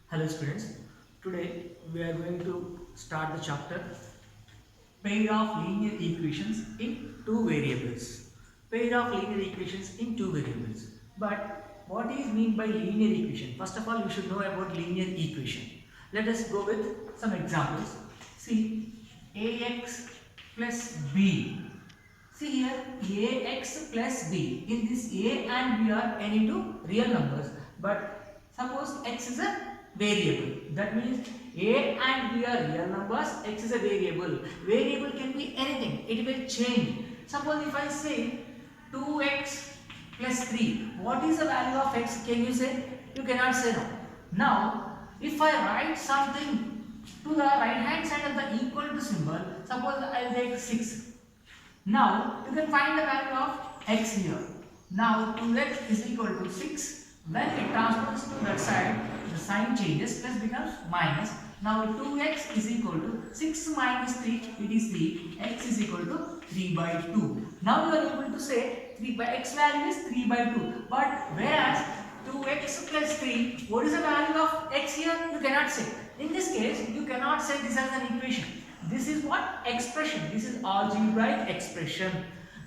Hello students, today we are going to start the chapter pair of linear equations in two variables. Pair of linear equations in two variables. But what is mean by linear equation? First of all, you should know about linear equation. Let us go with some examples. See, ax plus b. See here, ax plus b. In this a and b are any two real numbers. But suppose x is a variable. That means a and b are real numbers, x is a variable. Variable can be anything, it will change. Suppose if I say 2x plus 3, what is the value of x? Can you say? You cannot say no. Now, if I write something to the right hand side of the equal to symbol, suppose I will take 6. Now, you can find the value of x here. Now, 2x is equal to 6. When it transfers to that side, the sign changes, plus becomes minus. Now 2x is equal to 6 minus 3, it is 3, x is equal to 3 by 2. Now you are able to say 3 by x value is 3 by 2. But whereas 2x plus 3, what is the value of x here? You cannot say. In this case, you cannot say this as an equation. This is what? Expression. This is algebraic expression.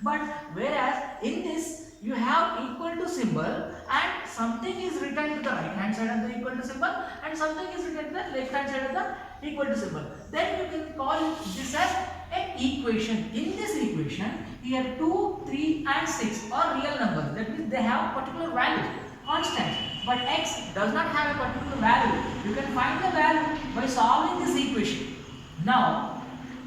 But whereas in this, you have equal to symbol and something is written to the right hand side of the equal to symbol and something is written to the left hand side of the equal to symbol. Then you can call this as an equation. In this equation, here 2, 3 and 6 are real numbers. That means they have particular value, constant. But x does not have a particular value. You can find the value by solving this equation. Now,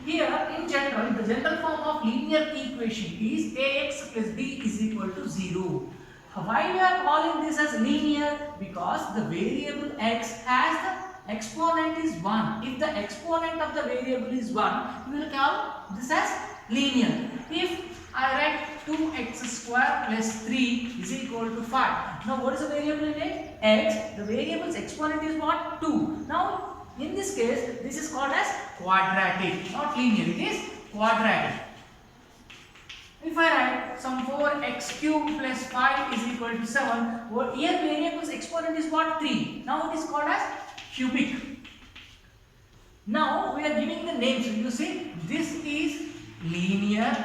here in general, the general form of linear equation is ax plus b is equal to 0. Why we are calling this as linear? Because the variable x has the exponent is 1. If the exponent of the variable is 1, we will call this as linear. If I write 2x square plus 3 is equal to 5. Now what is the variable in it? X. The variable's exponent is what? 2. Now in this case, this is called as quadratic, not linear, it is quadratic. If I write some 4x cube plus 5 is equal to 7, here variable's exponent is what? 3. Now it is called as cubic. Now we are giving the names. You see, this is linear,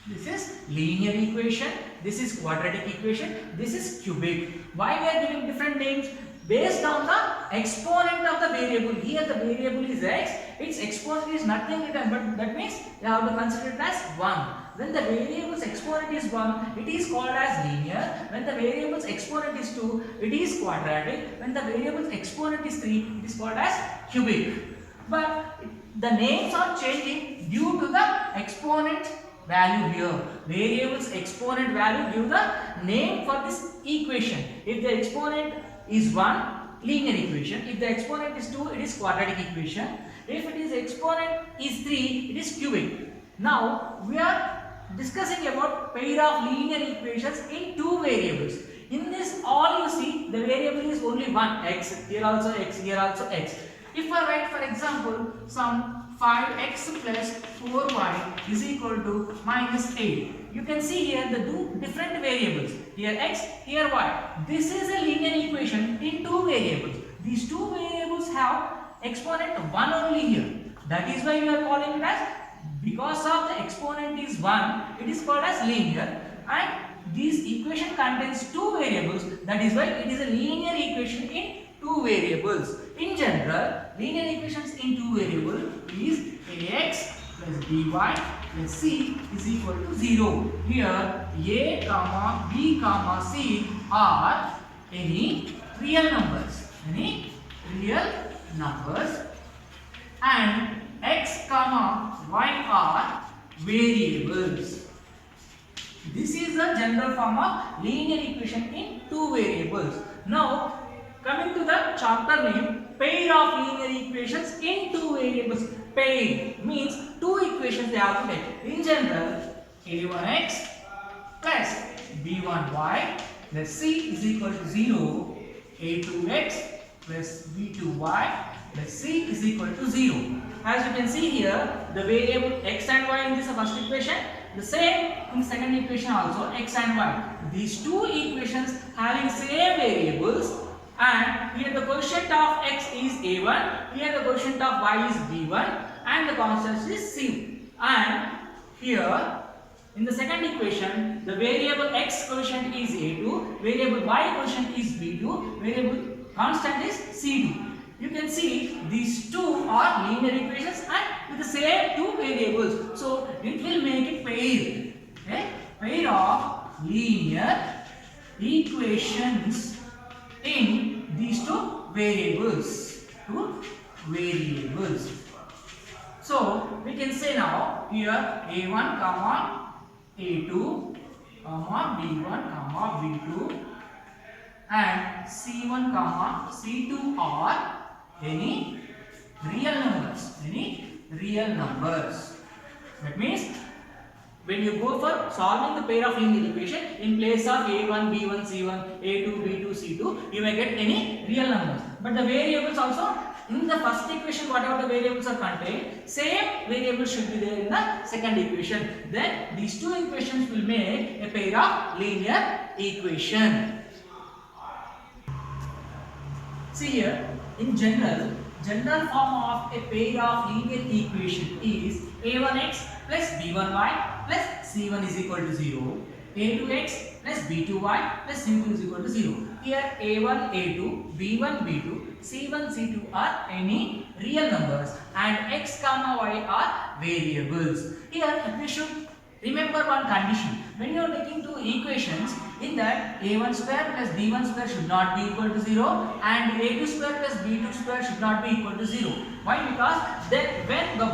this is linear equation, this is quadratic equation, this is cubic. Why we are giving different names? Based on the exponent of the variable. Here the variable is x, its exponent is nothing written, but that means you have to consider it as 1. When the variable's exponent is 1, it is called as linear. When the variable's exponent is 2, it is quadratic. When the variable's exponent is 3, it is called as cubic. But the names are changing due to the exponent value here. Variable's exponent value give the name for this equation. If the exponent is 1, linear equation. If the exponent is 2, it is quadratic equation. If it is exponent is 3, it is cubic. Now we are discussing about pair of linear equations in two variables. In this all you see the variable is only one, x, here also x, here also x. If I write for example some 5x plus 4y is equal to minus 8. You can see here the two different variables. Here x, here y. This is a linear equation in two variables. These two variables have exponent 1 only here. That is why we are calling it as, because of the exponent is 1, it is called as linear. And this equation contains two variables. That is why it is a linear equation in two variables. In general, linear equations in two variables is ax plus by plus c is equal to 0. Here a comma b comma c are any real numbers. Any real numbers, and x comma y are variables. This is the general form of linear equation in two variables. Now coming to the chapter name, pair of linear equations in two variables. Pair means two equations they have to take. In general, a1x plus b1y plus c is equal to 0. a2x plus b2y plus c is equal to 0. As you can see here, the variable x and y in this first equation, the same in second equation also, x and y. These two equations having same variables and here the quotient of x is a1, here the quotient of y is b1, and the constant is c. And here in the second equation, the variable x quotient is a2, variable y quotient is b2, variable constant is c2. You can see these two are linear equations and with the same two variables. So it will make a pair, okay? Pair of linear equations in these two variables. So we can say now here a1 comma a2 comma b1 comma b2 and c1 comma c2 are any real numbers. That means when you go for solving the pair of linear equation, in place of a1 b1 c1 a2 b2 c2, you may get any real numbers. But the variables also, in the first equation whatever the variables are contained, same variables should be there in the second equation. Then these two equations will make a pair of linear equation. See here, in general form of a pair of linear equation is a1x plus b1y plus c1 is equal to 0, a2x plus b2y plus c2 is equal to 0. Here a1, a2, b1, b2, c1, c2 are any real numbers and x comma y are variables. Here we should remember one condition. When you are taking two equations, in that a1 square plus b1 square should not be equal to 0 and a2 square plus b2 square should not be equal to 0. Why? Because then when the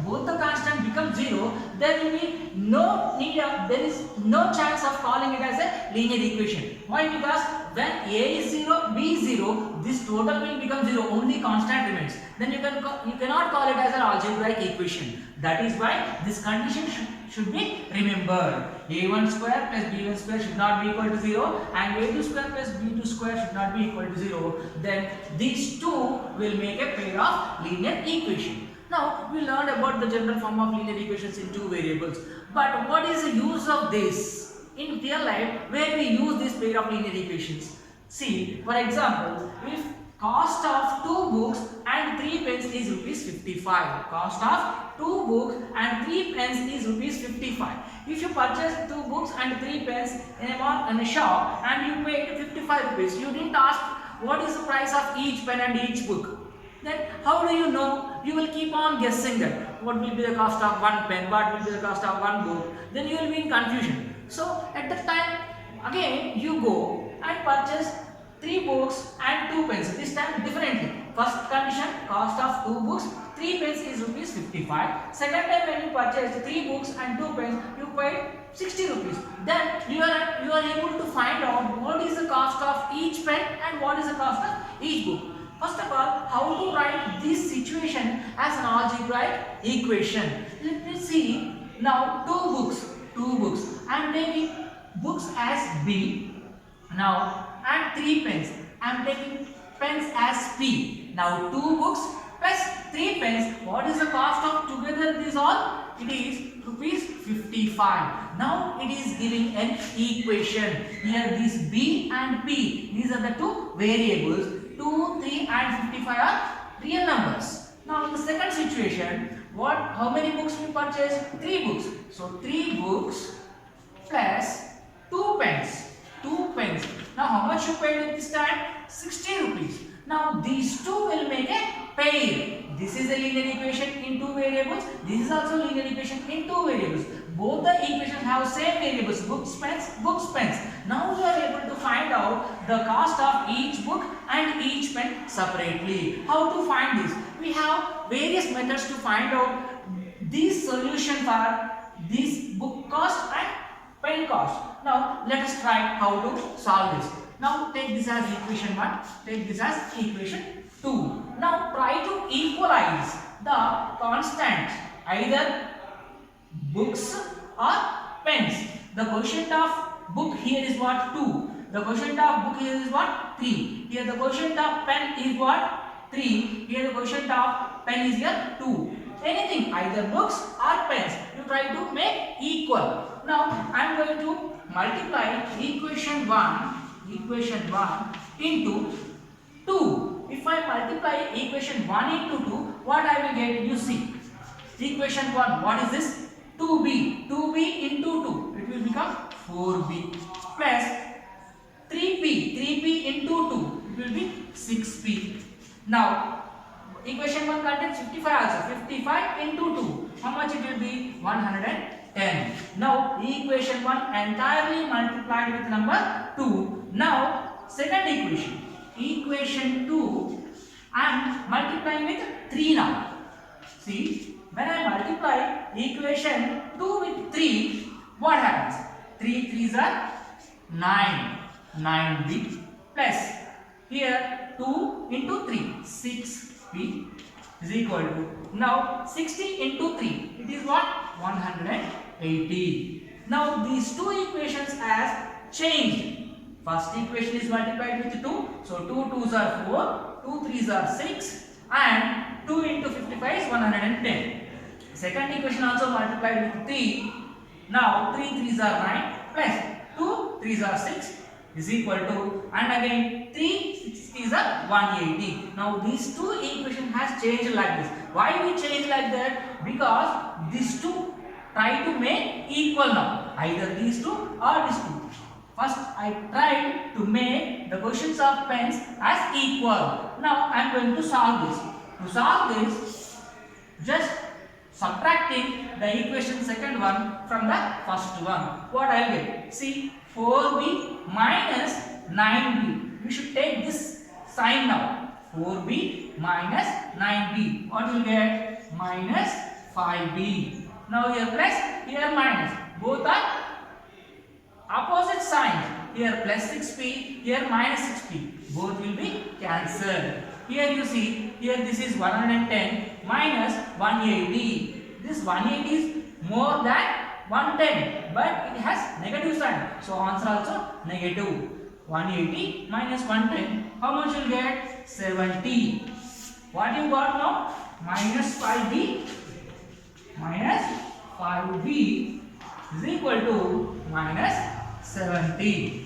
both the constant become 0, there will be there is no chance of calling it as a linear equation. Why? Because when a is 0, b is 0, this total will become 0, only constant remains. Then you cannot call it as an algebraic equation. That is why this condition should be remembered. a1 square plus b1 square should not be equal to 0 and a2 square plus b2 square should not be equal to 0. Then these two will make a pair of linear equation. Now we learned about the general form of linear equations in two variables. But what is the use of this in real life where we use this pair of linear equations? See, for example, if cost of 2 books and 3 pens is rupees 55. Cost of 2 books and 3 pens is rupees 55. If you purchase 2 books and 3 pens in a shop and you paid 55 rupees, you didn't ask what is the price of each pen and each book. Then how do you know? You will keep on guessing that what will be the cost of one pen, what will be the cost of one book. Then you will be in confusion. So at that time again you go and purchase 3 books and 2 pens. This time differently. First condition, cost of 2 books, 3 pens is rupees 55. Second time when you purchased 3 books and 2 pens, you paid 60 rupees. Then you are able to find out what is the cost of each pen and what is the cost of each book. First of all, how to write this situation as an algebraic equation. Let me see. Now 2 books. I am taking books as B. Now and 3 pens. I am taking pens as P. Now 2 books plus 3 pens. What is the cost of together these all? It is rupees 55. Now it is giving an equation. Here this B and P, these are the two variables. 2, 3 and 55 are real numbers. Now in the second situation, how many books we purchased? 3 books. So 3 books plus 2 pens. 2 pens. Now how much you paid at this time? 60 rupees. Now these two will make a pair. This is a linear equation in 2 variables. This is also linear equation in 2 variables. Both the equations have same variables, books, pens. Now we are able to find out the cost of each book and each pen separately. How to find this? We have various methods to find out this solution for this book cost and pen cost. Now let us try how to solve this. Now take this as equation 1, take this as equation 2. Now try to equalize the constant, either books or pens. The quotient of book here is what? 2. The quotient of book here is what? 3. Here the quotient of pen is what? 3. Here the quotient of pen is here 2. Anything, either books or pens, you try to make equal. Now I am going to multiply equation 1 into 2. If I multiply equation 1 into 2, what I will get? You see. Equation 1, what is this? 2b. 2b into 2. It will become 4b plus 3p. 3p into 2. It will be 6p. Now, equation 1 contains 55 also. 55 into 2. How much it will be? 110. Now, equation 1 entirely multiplied with number 2. Now, second equation. Equation 2, I am multiplying with 3 now. See, when I multiply equation 2 with 3, what happens? 3 3s are 9. 9b plus here 2 into 3, 6b is equal to, now 60 into 3, it is what? 180. Now these two equations has changed. First equation is multiplied with 2, so 2 2s are 4, 2 3s are 6 and 2 into 55 is 110. Second equation also multiplied with 3, now 3 3s are 9 plus 2 3s are 6 is equal to, and again 3 6s are 180. Now these two equation has changed like this. Why we change like that? Because these two try to make equal now, either these two or these two. First I tried to make the questions of pens as equal. Now I am going to solve this. To solve this, just subtracting the equation second one from the first one. What I will get? See, 4b minus 9b. We should take this sign now. 4b minus 9b. What will get? Minus 5b. Now here plus, here minus. Both are opposite signs. Here plus 6p, here minus 6p. Both will be cancelled. Here you see, here this is 110 minus 180. This 180 is more than 110, but it has negative sign. So answer also negative. 180 minus 110. How much you will get? 70. What you got now? Minus 5b. Minus 5b is equal to minus 70.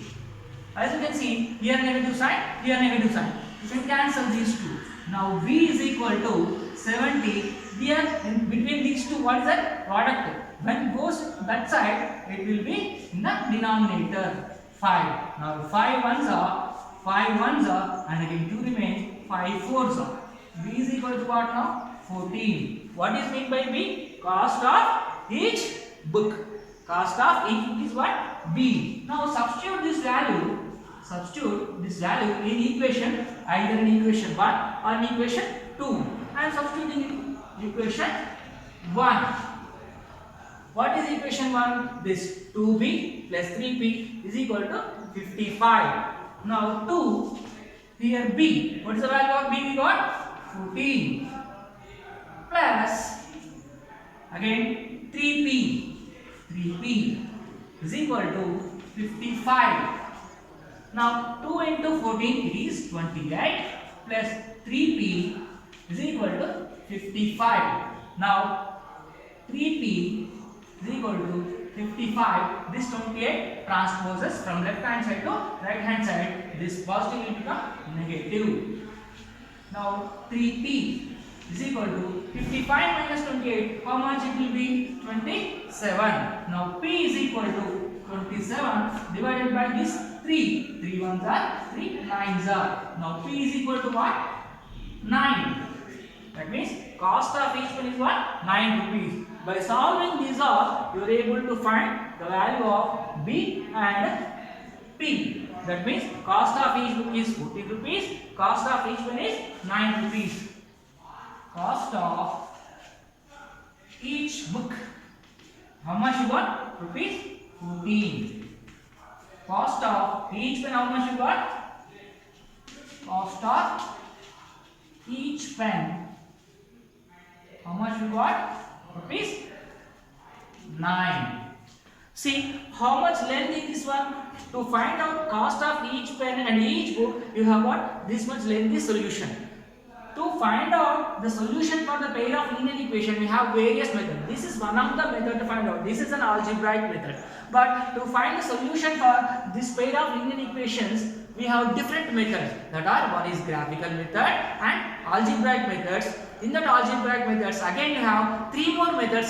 As you can see, here negative sign, here negative sign. You can cancel these two. Now v is equal to 70. Here in between these two, what is that? Product. When it goes that side, it will be in the denominator 5. Now 5 ones are, and again 2 remains, 5 fours are. B is equal to what now? 14. What is meant by B? Cost of each book. Cost of each book is what? B. Now substitute this value in equation, either in equation 1 or in equation 2. I am substituting in equation 1. What is equation 1? This 2b plus 3p is equal to 55. Now 2, here b. What is the value of b we got? 14. Plus, again 3p. 3p is equal to 55. Now 2 into 14 it is 28 plus 3p is equal to 55. Now 3p is equal to 55. This 28 transposes from left hand side to right hand side. This positive will become negative. Now 3p is equal to 55 minus 28. How much it will be? 27. Now p is equal to 27 divided by this 3. 3 ones are, 3 9s are. Now p is equal to what? 9. That means cost of each one is what? 9 rupees. By solving these all, you are able to find the value of B and P. That means cost of each book is 40 rupees. Cost of each one is 9 rupees. Cost of each book. How much you got? Rupees 14. Cost of each pen, how much you got? Cost of each pen. How much you got? Rupees 9. See how much length is this one? To find out cost of each pen and each book, you have got this much lengthy solution. To find out the solution for the pair of linear equation, we have various methods. This is one of the methods to find out. This is an algebraic method. But to find the solution for this pair of linear equations, we have different methods, that are one is graphical method and algebraic methods. In that algebraic methods again you have three more methods